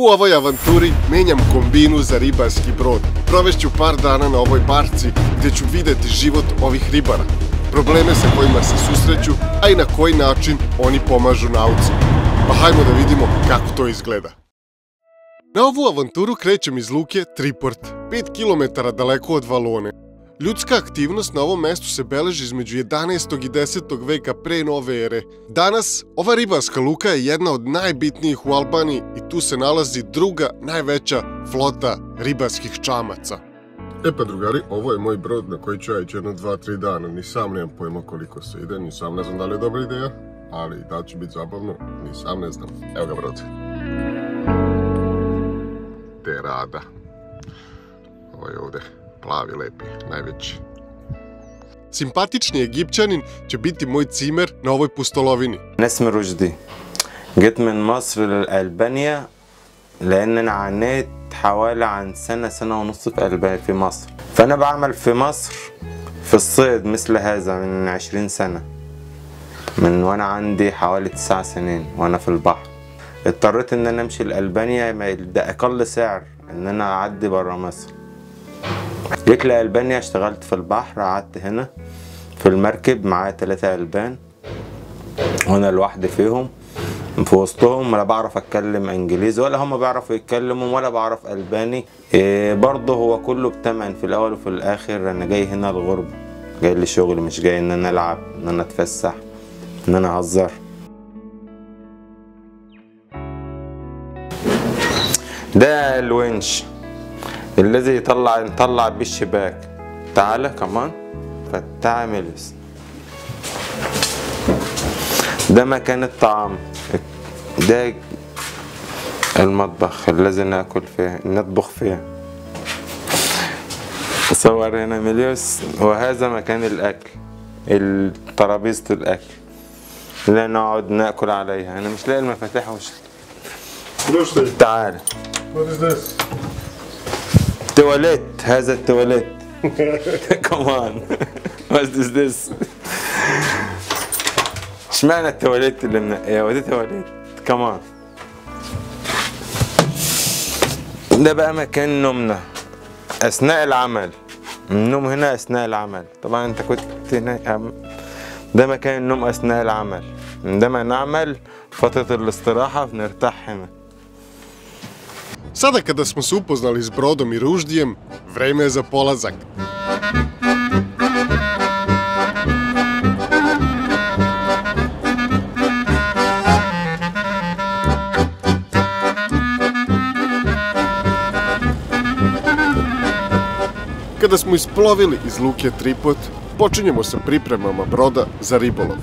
U ovoj avanturi menjam kombinu za ribarski brod. Provešću par dana na ovoj barci gdje ću vidjeti život ovih ribara, probleme sa kojima se susreću, a i na koji način oni pomažu nauci. Pa hajmo da vidimo kako to izgleda. Na ovu avanturu krećem iz luke Triport, 5 km daleko od Valone. Ljudska aktivnost na ovom mestu se beleži između 11. i 10. veka pre nove ere. Danas, ova ribarska luka je jedna od najbitnijih u Albaniji i tu se nalazi druga najveća flota ribarskih čamaca. E pa drugari, ovo je moj brod na koji ću ja ići jedno 2-3 dana. Ni sam nemam pojma koliko se ide, ni sam ne znam da li je dobra ideja, ali da će biti zabavno, ni sam ne znam. Evo ga brod. Terada. Ovo je ovdje. Plavi, lepi, najveći. Simpatični Egipćanin će biti moj cimer na ovoj pustolovini. اسمي رشدي جيت من مصر لألبانيا لأن أنا عانيت حوالي عن سنة ونص في مصر فأنا بعمل في مصر في الصيد مثل هذا من 20 سنة من وأنا عندي حوالي 9 سنين وأنا في البحر اضطريت إن أنا أمشي لألبانيا ده أقل سعر إن أنا أعدي برا مصر جيت لألبانيا اشتغلت في البحر قعدت هنا في المركب معايا 3 ألبان وانا لوحدي فيهم في وسطهم لا بعرف اتكلم انجليزي ولا هم بيعرفوا يتكلموا ولا بعرف ألباني برضه هو كله بتمن في الاول وفي الاخر انا جاي هنا الغربة جاي لي شغل مش جاي ان انا العب ان انا اتفسح ان انا اهزر ده الونش الذي نطلع بيه الشباك تعالى كمان فتعمل ده مكان الطعام ده المطبخ الذي ناكل فيه نطبخ فيه صور هنا مليوس وهذا مكان الاكل ترابيزة الاكل اللي نقعد ناكل عليها انا مش لاقي المفاتيح تعالى What is this? تواليت هذا التواليت كمان What is this? اشمعنى التواليت اللي منقيه ودي تواليت كمان ده بقى مكان نومنا اثناء العمل النوم هنا اثناء العمل طبعا انت كنت هنا ده مكان النوم اثناء العمل عندما نعمل فترة الاستراحة بنرتاح هنا. Sada kada smo se upoznali s brodom i Ruždijem, vreme je za polazak. Kada smo isplovili iz luke Tripot, počinjemo sa pripremama broda za ribolov.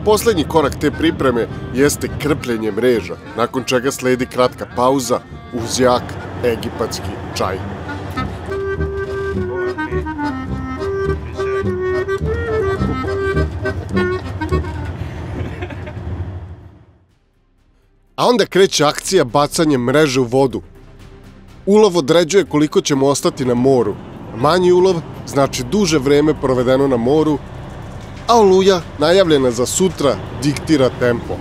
Poslednji korak te pripreme jeste krpljenje mreža, nakon čega sledi kratka pauza uz jak egipatski čaj. A onda kreće akcija bacanje mreže u vodu. Ulov određuje koliko ćemo ostati na moru. Manji ulov znači duže vreme provedeno na moru, a oluja, najavljena za sutra, diktira tempo.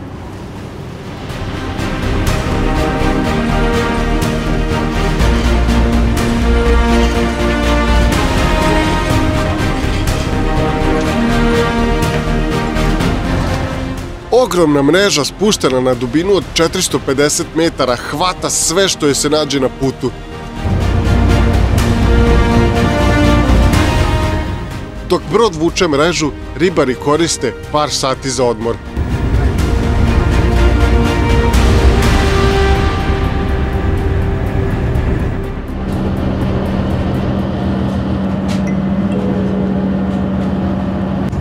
Ogromna mreža spuštena na dubinu od 450 metara hvata sve što joj se nađe na putu. Dok brod vuče mrežu, ribari koriste par sati za odmor.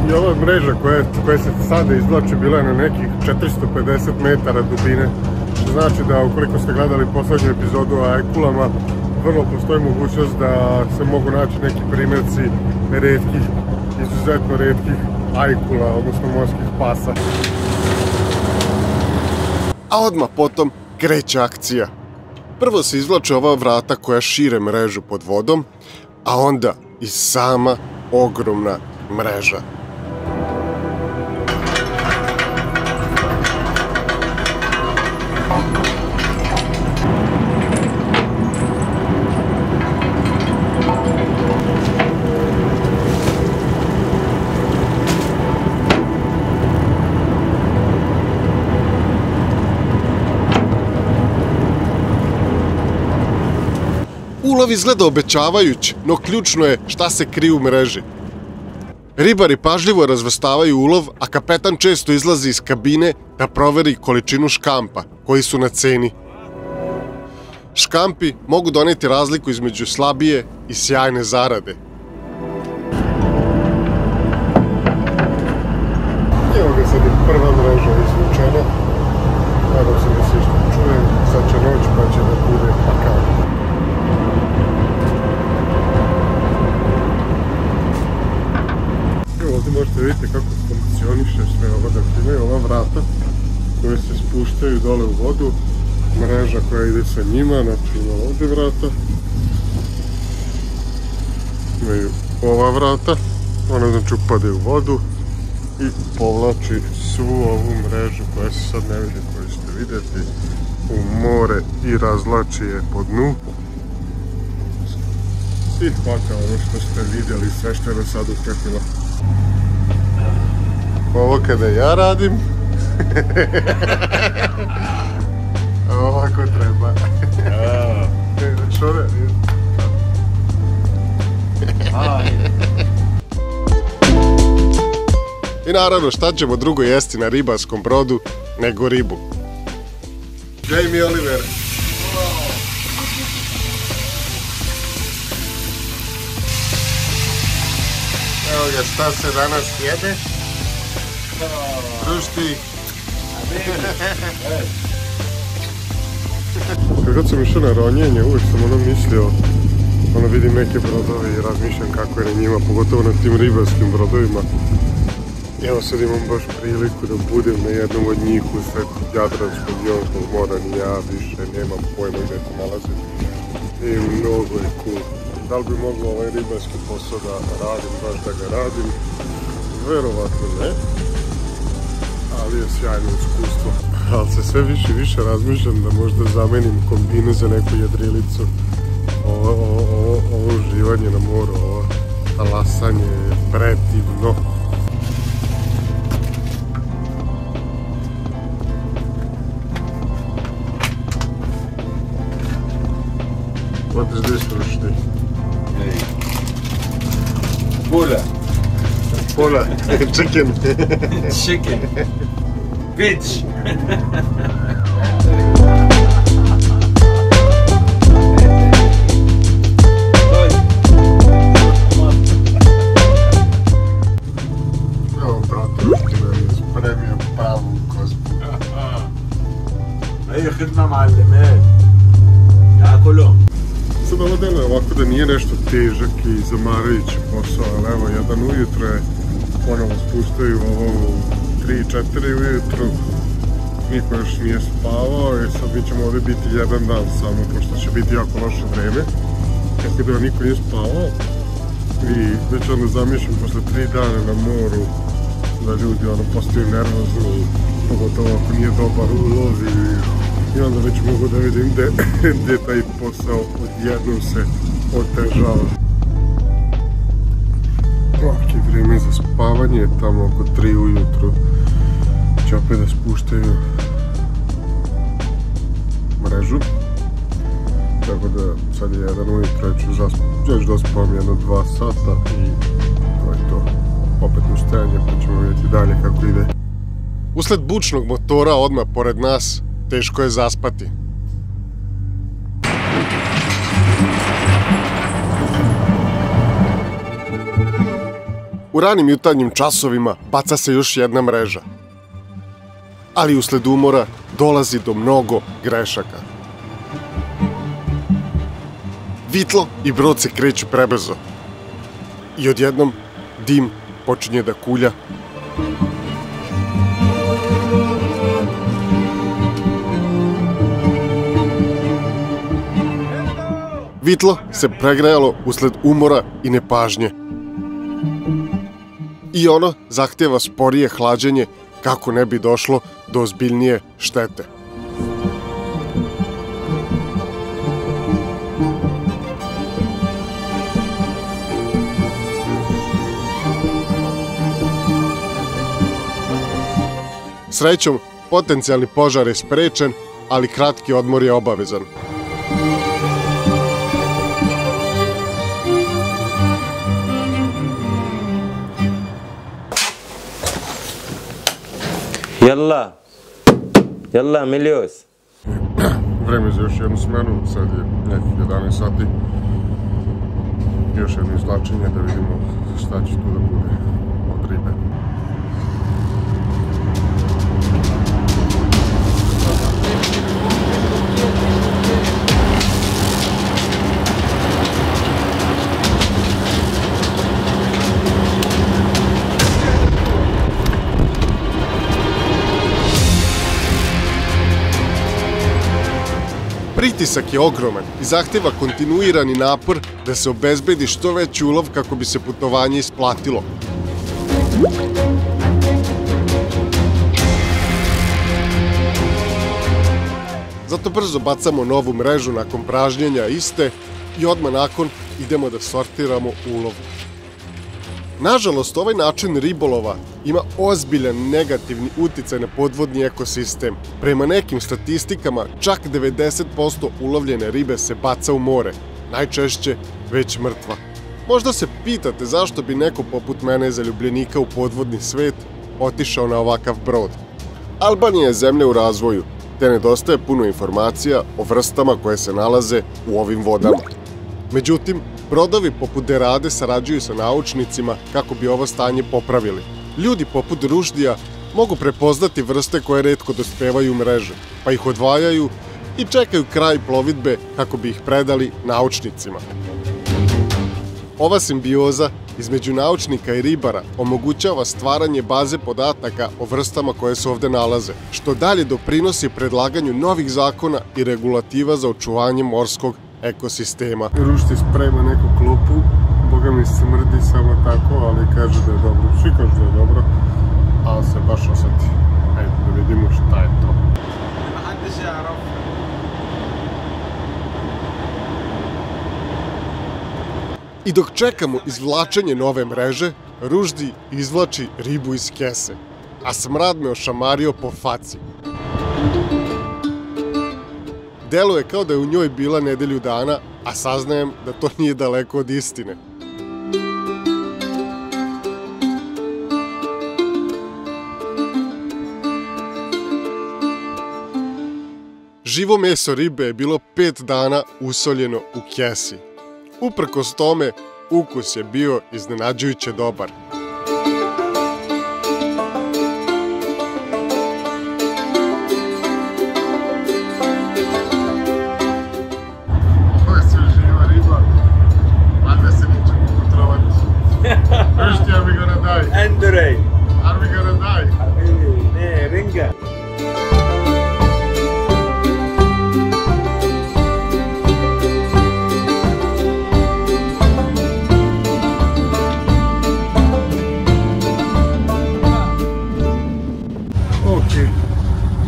I ova mreža koja se sada izvlači bila je na nekih 450 metara dubine, što znači da ukoliko ste gledali poslednju epizodu o ajkulama, vrlo postoji mogućnost da se mogu naći neki primjerci retkih, izuzetno retkih ajkula, odnosno morskih pasa. A odmah potom kreće akcija. Prvo se izvlače ova vrata koja šire mrežu pod vodom, a onda i sama ogromna mreža. Ulov izgleda obećavajući, no ključno je šta se krije u mreži. Ribari pažljivo razvrstavaju ulov, a kapetan često izlazi iz kabine da proveri količinu škampa koji su na ceni. Škampi mogu doneti razliku između slabije i sjajne zarade. Evo ga sad je prva mreža izvučena. Nadam se da se išto čuje, sad će noć pa će da bude pakao. Ovdje možete vidjeti kako funkcioniše sve ovo, da imaju ova vrata koje se spuštaju dole u vodu, mreža koja ide sa njima, znači ima ovdje vrata, imaju ova vrata, ona znači upada u vodu i povlači svu ovu mrežu koja se sad ne vidi, koju ćete vidjeti, u more i razlači je po dnu. I hvata ono što ste vidjeli, sve što je nas sad uhvatilo. Ovo kada ja radim, a ovako treba. Što ne? I naravno, šta ćemo drugo jesti na ribarskom brodu nego ribu? Jamie Oliver. Evo ga šta se danas jede. Rušti. Kad sam išao na ronjenje, uvijek sam mislio, vidim neke brodove i razmišljam kako je na njima, pogotovo na tim ribarskim brodovima. Evo sad imam baš priliku da budem na jednom od njih usred Jadranskog i Jonskog mora, ni ja više nemam pojma gdje se nalazim. I mnogo je cool. Da li bi moglo ovaj ribarski posao da radim, baš da ga radim? Verovatno ne. Ali je sjajno iskustvo. Ali se sve više i više razmišljam da možda zamenim kombinu za neku jedrilicu. Ovo uživanje na moru, ovo talasanje je predivno. What is this Rushdie? Pula. Pula. Chicken. Chicken. Bitch. Evo, brate, Rushdie nam je spremio pravu kozbu. هي خدمة معلمات ياكلوا. Sad ovo deluje ovako da nije nešto težak i zamarajući posao, ali evo, jedan ujutro je, ponovo spuštaju ovo u 3-4 ujutru, niko još nije spavao i sad mi ćemo ovdje biti jedan dan samo, pošto će biti jako loše vreme, tako da niko nije spavao i već onda zamišljam posle 3 dana na moru da ljudi postaju nervozni, pogotovo ako nije dobar ulov i onda već mogu da vidim gdje taj posao odjednom se otežava. Ok, vrijeme za spavanje, tamo oko 3 ujutru će opet da spuštaju mrežu. Tako da sad je 1 ujutro, ja ću dospavam jedno 2 sata i to je to. Opet ustajanje, pa ćemo vidjeti dalje kako ide. Usled bučnog motora odmah pored nas, teško je zaspati. U ranim jutarnjim časovima baca se još jedna mreža. Ali usled umora dolazi do mnogo grešaka. Vitlo i brod se kreću prebrzo. I odjednom dim počinje da kulja. Vitlo se pregrejalo usled umora i nepažnje. I ono zahtjeva sporije hlađenje kako ne bi došlo do ozbiljnije štete. Srećom, potencijalni požar je sprečen, ali kratki odmor je obavezan. Jalla, jalla Miljos. Vreme za još jednu smenu, sad je nekih 11 sati. Još jedno izvlačenje da vidimo šta će tu da bude od ribe. Pritisak je ogroman i zahtjeva kontinuirani napor da se obezbedi što veći ulov kako bi se putovanje isplatilo. Zato brzo bacamo novu mrežu nakon pražnjenja iste i odmah nakon idemo da sortiramo ulov. Nažalost, ovaj način ribolova ima ozbiljan negativni uticaj na podvodni ekosistem. Prema nekim statistikama, čak 90% ulovljene ribe se baca u more, najčešće već mrtva. Možda se pitate zašto bi neko poput mene zaljubljenika u podvodni svet otišao na ovakav brod. Albanija je zemlja u razvoju, te nedostaje puno informacija o vrstama koje se nalaze u ovim vodama. Međutim, brodovi poput Derade sarađuju sa naučnicima kako bi ovo stanje popravili. Ljudi poput Ruždija mogu prepoznati vrste koje retko dospevaju u mreže, pa ih odvajaju i čekaju kraj plovidbe kako bi ih predali naučnicima. Ova simbioza između naučnika i ribara omogućava stvaranje baze podataka o vrstama koje se ovde nalaze, što dalje doprinosi predlaganju novih zakona i regulativa za očuvanje morskog ekosistema. Rušti sprema neku klupu, boga mi smrdi samo tako, ali kaže da je dobro. Svi kažu da je dobro, ali se baš osjeti. Ajde da vidimo šta je to. I dok čekamo izvlačenje nove mreže, Ruždi izvlači ribu iz kese, a smrad me ošamario po faci. Deluje kao da je u njoj bila nedelju dana, a saznajem da to nije daleko od istine. Živo meso ribe je bilo 5 dana usoljeno u kesi. Uprkos tome, ukus je bio iznenađujuće dobar. Andrej. Are we gonna die? Ne, ringa. Ok,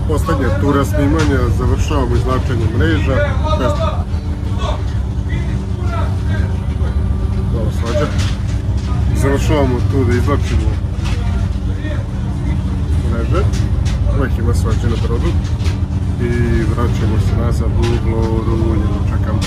poslednja tura snimanja, završavamo izvlačenje mreža. Dobro svađa. Završavamo tu da izvlačimo mreže, uvijek ima svađe na brodu i vraćamo se nazad u Gloru, jedno čekam.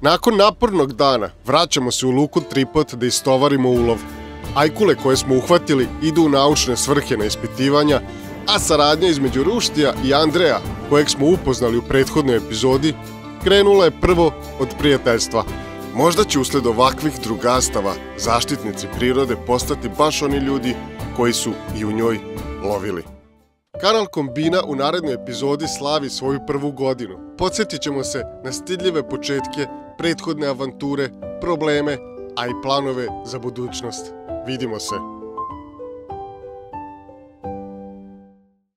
Nakon napornog dana vraćamo se u luku Tripot da istovarimo ulov. Ajkule koje smo uhvatili idu u naučne svrhe na ispitivanja, a saradnja između Ruštija i Andreja, kojeg smo upoznali u prethodnoj epizodi, krenula je prvo od prijateljstva. Možda će usled ovakvih drugastava zaštitnici prirode postati baš oni ljudi koji su i u njoj lovili. Kanal Kombina u narednoj epizodi slavi svoju prvu godinu. Podsjetit ćemo se na stidljive početke, prethodne avanture, probleme, a i planove za budućnost. Vidimo se.